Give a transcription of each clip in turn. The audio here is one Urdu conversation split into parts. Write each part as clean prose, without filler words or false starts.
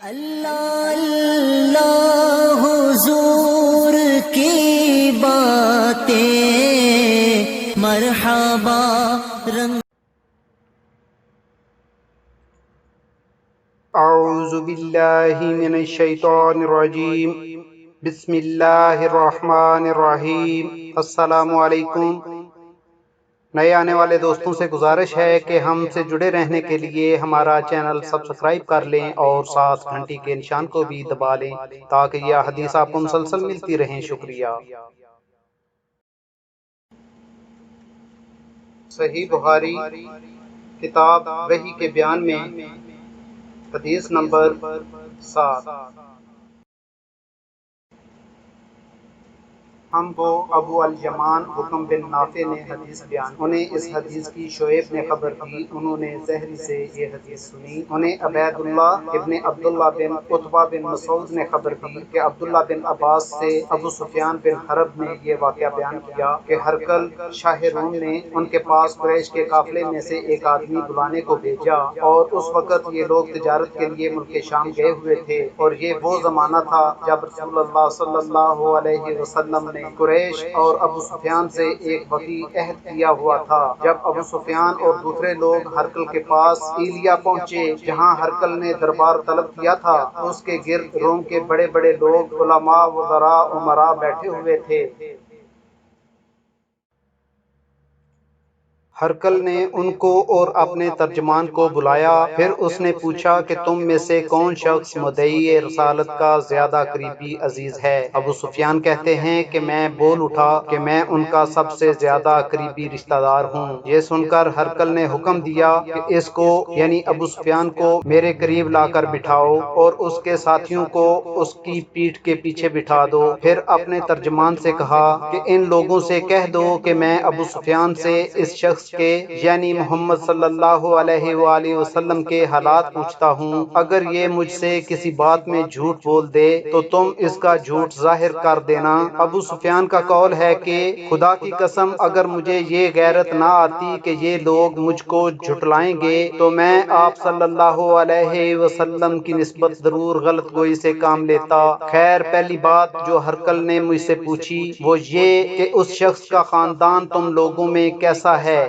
اللہ اللہ حضور کی باتیں مرحبا رنگ اعوذ باللہ من الشیطان الرجیم بسم اللہ الرحمن الرحیم۔ السلام علیکم۔ نئے آنے والے دوستوں سے گزارش ہے کہ ہم سے جڑے رہنے کے لیے ہمارا چینل سبسکرائب کر لیں اور ساتھ گھنٹی کے نشان کو بھی دبا لیں تاکہ یہ حدیث آپ کو مسلسل ملتی رہیں۔ شکریہ۔ صحیح بخاری کتاب وحی کے بیان میں حدیث نمبر 7۔ ہم کو ابو الیمان حکم بن نافع نے حدیث بیان، انہیں اس حدیث کی شعیب نے خبر دی، انہوں نے زہری سے یہ حدیث سنی، انہیں عبید اللہ ابن عبداللہ بن عتبہ بن مسعود نے خبر دی کہ عبداللہ بن عباس سے ابو سفیان بن حرب نے یہ واقعہ بیان کیا کہ ہرقل شاہ روم نے ان کے پاس قریش کے قافلے میں سے ایک آدمی بلانے کو بھیجا، اور اس وقت یہ لوگ تجارت کے لیے ملک شام گئے ہوئے تھے، اور یہ وہ زمانہ تھا جب رسول اللہ صلی اللہ علیہ وسلم نے قریش اور ابو سفیان سے ایک وفی عہد کیا ہوا تھا۔ جب ابو سفیان اور دوسرے لوگ ہرقل کے پاس ایلیا پہنچے جہاں ہرقل نے دربار طلب کیا تھا، اس کے گرد روم کے بڑے بڑے لوگ، علماء، وزراء، امراء بیٹھے ہوئے تھے۔ ہرقل نے ان کو اور اپنے ترجمان کو بلایا، پھر اس نے پوچھا کہ تم میں سے کون شخص مدعی رسالت کا زیادہ قریبی عزیز ہے؟ ابو سفیان کہتے ہیں کہ میں بول اٹھا کہ میں ان کا سب سے زیادہ قریبی رشتہ دار ہوں۔ یہ سن کر ہرقل نے حکم دیا کہ اس کو یعنی ابو سفیان کو میرے قریب لا کر بٹھاؤ اور اس کے ساتھیوں کو اس کی پیٹھ کے پیچھے بٹھا دو۔ پھر اپنے ترجمان سے کہا کہ ان لوگوں سے کہہ دو کہ میں ابو سفیان سے اس شخص کے یعنی محمد صلی اللہ علیہ وآلہ وسلم کے حالات پوچھتا ہوں، اگر یہ مجھ سے کسی بات میں جھوٹ بول دے تو تم اس کا جھوٹ ظاہر کر دینا۔ ابو سفیان کا قول ہے کہ خدا کی قسم اگر مجھے یہ غیرت نہ آتی کہ یہ لوگ مجھ کو جھٹلائیں گے تو میں آپ صلی اللہ علیہ وسلم کی نسبت ضرور غلط گوئی سے کام لیتا۔ خیر، پہلی بات جو ہرقل نے مجھ سے پوچھی وہ یہ کہ اس شخص کا خاندان تم لوگوں میں کیسا ہے؟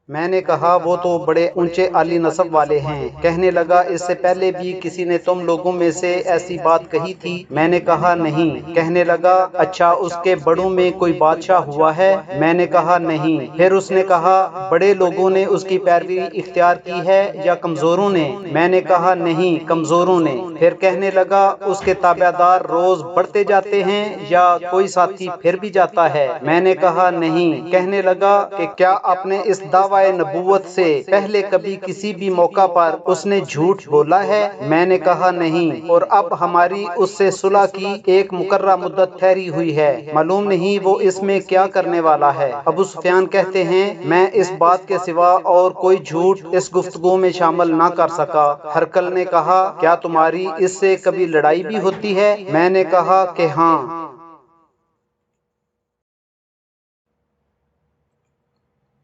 میں نے کہا وہ تو بڑے اونچے عالی نسب والے ہیں۔ کہنے لگا اس سے پہلے بھی کسی نے تم لوگوں میں سے ایسی بات کہی تھی؟ میں نے کہا نہیں۔ کہنے لگا اچھا اس کے بڑوں میں کوئی بادشاہ ہوا ہے؟ میں نے کہا نہیں۔ پھر اس نے کہا بڑے لوگوں نے اس کی پیروی اختیار کی ہے یا کمزوروں نے؟ میں نے کہا نہیں، کمزوروں نے۔ پھر کہنے لگا اس کے تابع دار روز بڑھتے جاتے ہیں یا کوئی ساتھی پھر بھی جاتا ہے؟ میں نے کہا نہیں۔ کہنے لگا کہ کیا آپ نے اس دعوی نبوت سے پہلے کبھی کسی بھی موقع پر اس نے جھوٹ بولا ہے؟ میں نے کہا نہیں، اور اب ہماری اس سے صلح کی ایک مقررہ مدت ٹھہری ہوئی ہے، معلوم نہیں وہ اس میں کیا کرنے والا ہے۔ ابو سفیان کہتے ہیں میں اس بات کے سوا اور کوئی جھوٹ اس گفتگو میں شامل نہ کر سکا۔ ہرقل نے کہا کیا تمہاری اس سے کبھی لڑائی بھی ہوتی ہے؟ میں نے کہا کہ ہاں۔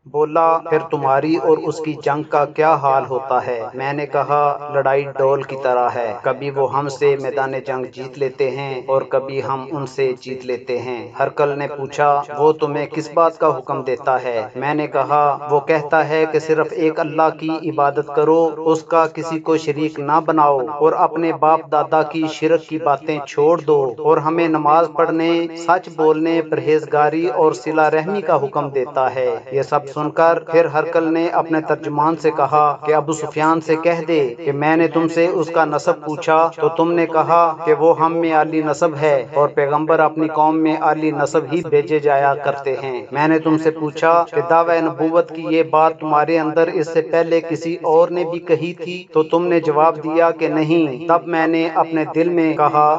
بولا پھر تمہاری اور اس کی جنگ کا کیا حال ہوتا ہے؟ میں نے کہا لڑائی ڈول کی طرح ہے، کبھی وہ ہم سے میدان جنگ جیت لیتے ہیں اور کبھی ہم ان سے جیت لیتے ہیں۔ ہرقل نے پوچھا وہ تمہیں کس بات کا حکم دیتا ہے؟ میں نے کہا وہ کہتا ہے کہ صرف ایک اللہ کی عبادت کرو، اس کا کسی کو شریک نہ بناؤ اور اپنے باپ دادا کی شرک کی باتیں چھوڑ دو، اور ہمیں نماز پڑھنے، سچ بولنے، پرہیزگاری اور صلہ رحمی کا حکم دیتا ہے۔ یہ سب سن کر پھر ہرقل نے اپنے ترجمان سے کہا کہ ابو سفیان سے کہہ دے کہ میں نے تم سے اس کا نسب پوچھا تو تم نے کہا کہ وہ ہم میں عالی نسب ہے، اور پیغمبر اپنی قوم میں عالی نسب ہی بھیجے جایا کرتے ہیں۔ میں نے تم سے پوچھا کہ دعوی نبوت کی یہ بات تمہارے اندر اس سے پہلے کسی اور نے بھی کہی تھی تو تم نے جواب دیا کہ نہیں۔ تب میں نے اپنے دل میں کہا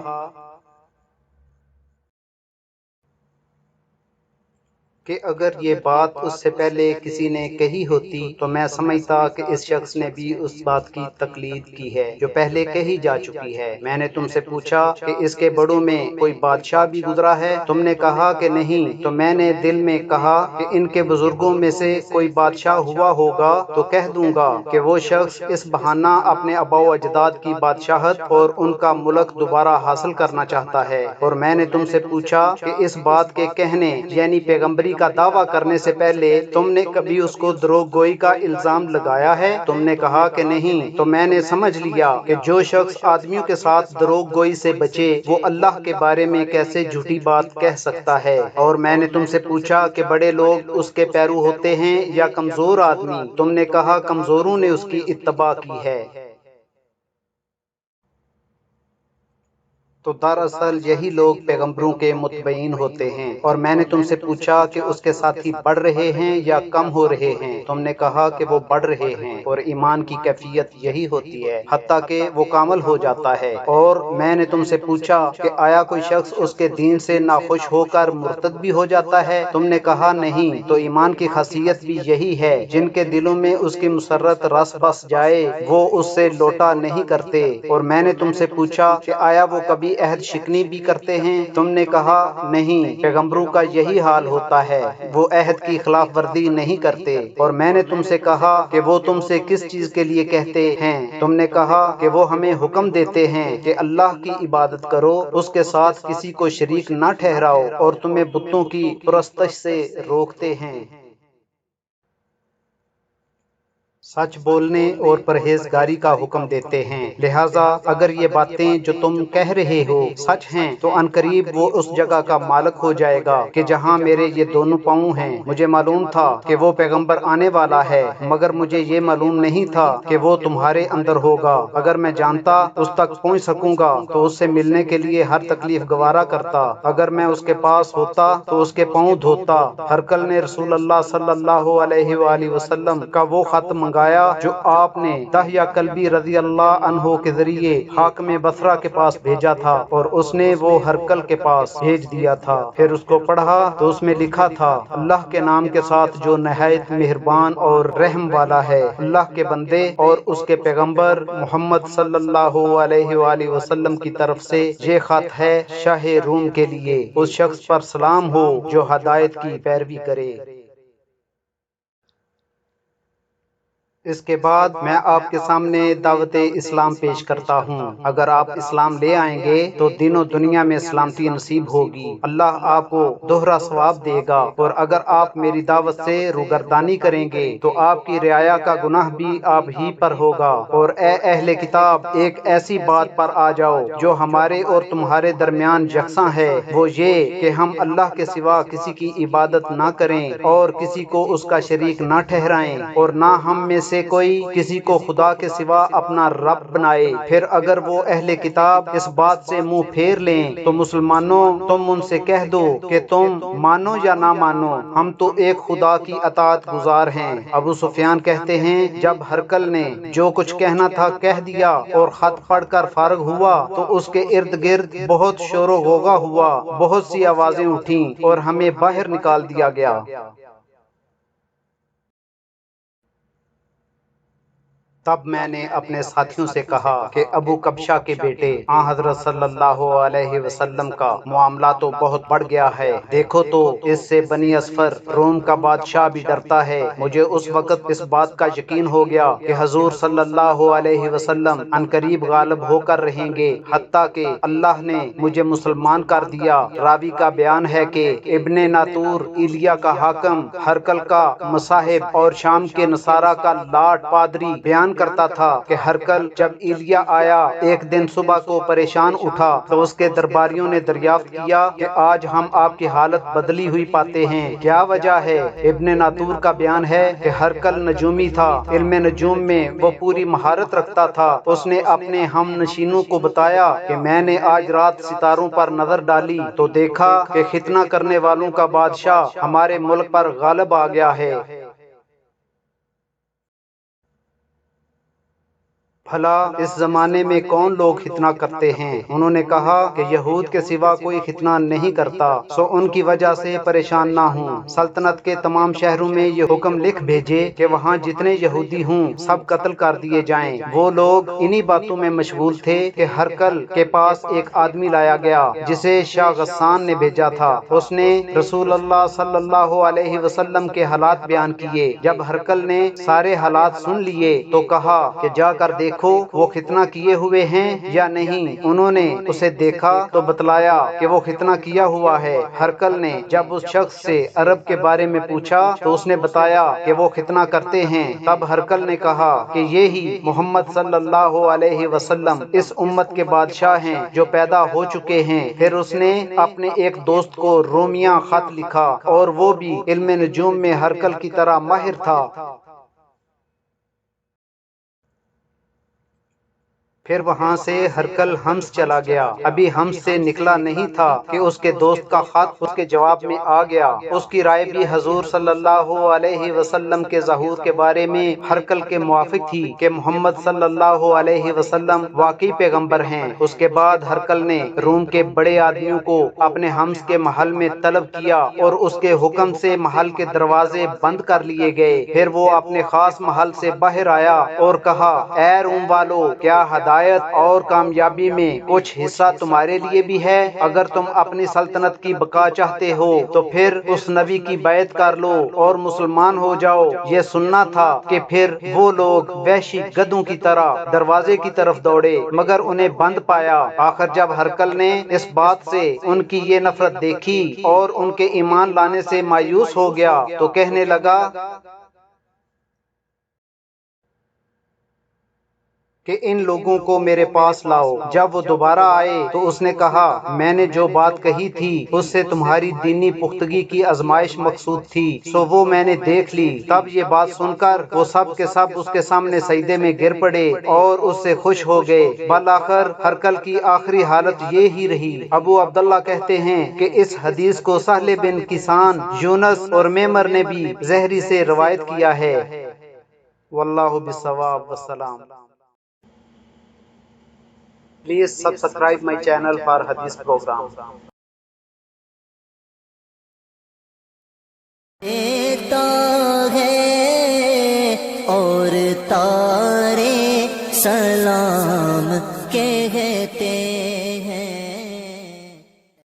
کہ اگر یہ بات اس سے پہلے کسی نے کہی ہوتی تو میں سمجھتا کہ اس شخص نے بھی اس بات کی تقلید کی ہے جو پہلے کہی جا چکی ہے۔ میں نے تم سے پوچھا کہ اس کے بڑوں میں کوئی بادشاہ بھی گزرا ہے؟ تم نے کہا کہ نہیں۔ تو میں نے دل میں کہا کہ ان کے بزرگوں میں سے کوئی بادشاہ ہوا ہوگا تو کہہ دوں گا کہ وہ شخص اس بہانہ اپنے آباء و اجداد کی بادشاہت اور ان کا ملک دوبارہ حاصل کرنا چاہتا ہے۔ اور میں نے تم سے پوچھا کہ اس بات کے کہنے یعنی پیغمبری کا دعویٰ کرنے سے پہلے تم نے کبھی اس کو دروغ گوئی کا الزام لگایا ہے؟ تم نے کہا کہ نہیں۔ تو میں نے سمجھ لیا کہ جو شخص آدمیوں کے ساتھ دروغ گوئی سے بچے وہ اللہ کے بارے میں کیسے جھوٹی بات کہہ سکتا ہے۔ اور میں نے تم سے پوچھا کہ بڑے لوگ اس کے پیرو ہوتے ہیں یا کمزور آدمی؟ تم نے کہا کمزوروں نے اس کی اتباع کی ہے۔ تو دراصل یہی لوگ پیغمبروں کے متبعین ہوتے ہیں۔ اور میں نے تم سے پوچھا کہ اس کے ساتھی بڑھ رہے ہیں یا کم ہو رہے ہیں؟ تم نے کہا کہ وہ بڑھ رہے ہیں، اور ایمان کی کیفیت یہی ہوتی ہے حتیٰ کہ وہ کامل ہو جاتا ہے۔ اور میں نے تم سے پوچھا کہ آیا کوئی شخص اس کے دین سے ناخوش ہو کر مرتد بھی ہو جاتا ہے؟ تم نے کہا نہیں۔ تو ایمان کی خاصیت بھی یہی ہے، جن کے دلوں میں اس کی مسرت رس بس جائے وہ اس سے لوٹا نہیں کرتے۔ اور میں نے تم سے پوچھا کہ آیا وہ کبھی عہد شکنی بھی کرتے ہیں؟ تم نے کہا نہیں، پیغمبروں کا یہی حال ہوتا ہے، وہ عہد کی خلاف ورزی نہیں کرتے۔ اور میں نے تم سے کہا کہ وہ تم سے کس چیز کے لیے کہتے ہیں؟ تم نے کہا کہ وہ ہمیں حکم دیتے ہیں کہ اللہ کی عبادت کرو، اس کے ساتھ کسی کو شریک نہ ٹھہراؤ، اور تمہیں بتوں کی پرستش سے روکتے ہیں۔ سچ بولنے اور پرہیزگاری کا حکم دیتے ہیں، لہٰذا اگر یہ باتیں جو تم کہہ رہے ہو سچ ہیں تو عنقریب وہ اس جگہ کا مالک ہو جائے گا کہ جہاں میرے یہ دونوں پاؤں ہیں۔ مجھے معلوم تھا کہ وہ پیغمبر آنے والا ہے، مگر مجھے یہ معلوم نہیں تھا کہ وہ تمہارے اندر ہوگا۔ اگر میں جانتا اس تک پہنچ سکوں گا تو اس سے ملنے کے لیے ہر تکلیف گوارا کرتا۔ اگر میں اس کے پاس ہوتا تو اس کے پاؤں دھوتا۔ ہرقل نے رسول اللہ صلی اللہ علیہ وآلہ وسلم کا وہ خط منگایا جو آپ نے دحیہ کلبی رضی اللہ عنہ کے ذریعے حاکم بصرہ کے پاس بھیجا تھا، اور اس نے وہ ہرقل کے پاس بھیج دیا تھا۔ پھر اس کو پڑھا تو اس میں لکھا تھا، اللہ کے نام کے ساتھ جو نہایت مہربان اور رحم والا ہے۔ اللہ کے بندے اور اس کے پیغمبر محمد صلی اللہ علیہ وآلہ وسلم کی طرف سے یہ خط ہے شاہ روم کے لیے، اس شخص پر سلام ہو جو ہدایت کی پیروی کرے۔ اس کے بعد میں آپ کے سامنے دعوت اسلام پیش کرتا ہوں۔ اگر آپ اسلام لے آئیں گے تو دین و دنیا میں سلامتی نصیب ہوگی، اللہ آپ کو دوہرا ثواب دے گا، اور اگر آپ میری دعوت سے روگردانی کریں گے تو آپ کی رعایا کا گناہ بھی آپ ہی پر ہوگا۔ اور اے اہل کتاب، ایک ایسی بات پر آ جاؤ جو ہمارے اور تمہارے درمیان یکساں ہے، وہ یہ کہ ہم اللہ کے سوا کسی کی عبادت نہ کریں اور کسی کو اس کا شریک نہ ٹھہرائیں، اور نہ ہم میں سے کوئی کسی کو خدا کے سوا اپنا رب بنائے۔ پھر اگر وہ اہل کتاب اس بات سے منہ پھیر لیں تو مسلمانوں تم ان سے کہہ دو کہ تم مانو یا نہ مانو، ہم تو ایک خدا کی اطاعت گزار ہیں۔ ابو سفیان کہتے ہیں جب ہرقل نے جو کچھ کہنا تھا کہہ دیا اور خط پڑھ کر فارغ ہوا تو اس کے ارد گرد بہت شور و غوغا ہوا، بہت سی آوازیں اٹھیں اور ہمیں باہر نکال دیا گیا۔ تب میں نے اپنے ساتھیوں سے کہا کہ ابو کبشہ کے بیٹے آن حضرت صلی اللہ علیہ وسلم کا معاملہ تو بہت بڑھ گیا ہے، دیکھو تو اس سے بنی اصفر روم کا بادشاہ بھی ڈرتا ہے۔ مجھے اس وقت اس بات کا یقین ہو گیا کہ حضور صلی اللہ علیہ وسلم عنقریب غالب ہو کر رہیں گے، حتیٰ کہ اللہ نے مجھے مسلمان کر دیا۔ راوی کا بیان ہے کہ ابن ناطور ایلیا کا حاکم، ہرقل کا مصاحب اور شام کے نصارہ کا لاٹ پادری بیان کرتا تھا کہ ہرقل جب ایلیا آیا ایک دن صبح کو پریشان اٹھا تو اس کے درباریوں نے دریافت کیا کہ آج ہم آپ کی حالت بدلی ہوئی پاتے ہیں، کیا وجہ ہے؟ ابن ناطور کا بیان ہے کہ ہرقل نجومی تھا، علم نجوم میں وہ پوری مہارت رکھتا تھا۔ اس نے اپنے ہم نشینوں کو بتایا کہ میں نے آج رات ستاروں پر نظر ڈالی تو دیکھا کہ ختنہ کرنے والوں کا بادشاہ ہمارے ملک پر غالب آ گیا ہے۔ بھلا اس زمانے میں کون لوگ ختنہ کرتے ہیں؟ انہوں نے کہا کہ یہود کے سوا کوئی ختنہ نہیں کرتا، سو ان کی وجہ سے پریشان نہ ہوں۔ سلطنت کے تمام شہروں میں یہ حکم لکھ بھیجے کہ وہاں جتنے یہودی ہوں سب قتل کر دیے جائیں۔ وہ لوگ انہی باتوں میں مشغول تھے کہ ہرقل کے پاس ایک آدمی لایا گیا جسے شاہ غسان نے بھیجا تھا۔ اس نے رسول اللہ صلی اللہ علیہ وسلم کے حالات بیان کیے۔ جب ہرقل نے سارے حالات سن لیے تو کہا کہ جا کر دیکھو وہ ختنہ کیے ہوئے ہیں یا نہیں۔ انہوں نے اسے دیکھا تو بتلایا کہ وہ ختنہ کیا ہوا ہے۔ ہرقل نے جب اس شخص سے عرب کے بارے میں پوچھا تو اس نے بتایا کہ وہ ختنہ کرتے ہیں۔ تب ہرقل نے کہا کہ یہی محمد صلی اللہ علیہ وسلم اس امت کے بادشاہ ہیں جو پیدا ہو چکے ہیں۔ پھر اس نے اپنے ایک دوست کو رومیہ خط لکھا اور وہ بھی علم نجوم میں ہرقل کی طرح ماہر تھا۔ پھر وہاں سے ہرقل حمص چلا گیا۔ ابھی حمص سے نکلا نہیں تھا کہ اس کے دوست کا خط اس کے جواب میں آ گیا۔ اس کی رائے بھی حضور صلی اللہ علیہ وسلم کے ظہور کے بارے میں ہرقل کے موافق تھی کہ محمد صلی اللہ علیہ وسلم واقعی پیغمبر ہیں۔ اس کے بعد ہرقل نے روم کے بڑے آدمیوں کو اپنے حمص کے محل میں طلب کیا اور اس کے حکم سے محل کے دروازے بند کر لیے گئے۔ پھر وہ اپنے خاص محل سے باہر آیا اور کہا، اے روم والو، کیا ہدایت اور کامیابی میں کچھ حصہ تمہارے لیے بھی ہے؟ اگر تم اپنی سلطنت کی بقا چاہتے ہو تو پھر اس نبی کی بیعت کر لو اور مسلمان ہو جاؤ۔ یہ سننا تھا کہ پھر وہ لوگ وحشی گدھوں کی طرح دروازے کی طرف دوڑے مگر انہیں بند پایا۔ آخر جب ہرقل نے اس بات سے ان کی یہ نفرت دیکھی اور ان کے ایمان لانے سے مایوس ہو گیا تو کہنے لگا کہ ان لوگوں کو میرے پاس لاؤ۔ جب وہ دوبارہ آئے تو اس نے کہا، میں نے جو بات کہی تھی اس سے تمہاری دینی پختگی کی آزمائش مقصود تھی، سو وہ میں نے دیکھ لی۔ تب یہ بات سن کر وہ سب کے سب اس کے سامنے سجدے میں گر پڑے اور اس سے خوش ہو گئے۔ بالآخر ہرقل کی آخری حالت یہ ہی رہی۔ ابو عبداللہ کہتے ہیں کہ اس حدیث کو سہل بن کیسان، یونس اور میمر نے بھی زہری سے روایت کیا ہے۔ واللہ بالصواب والسلام۔ Please subscribe my channel for Hadith program. دیتا ہے اور تارے سلام کہتے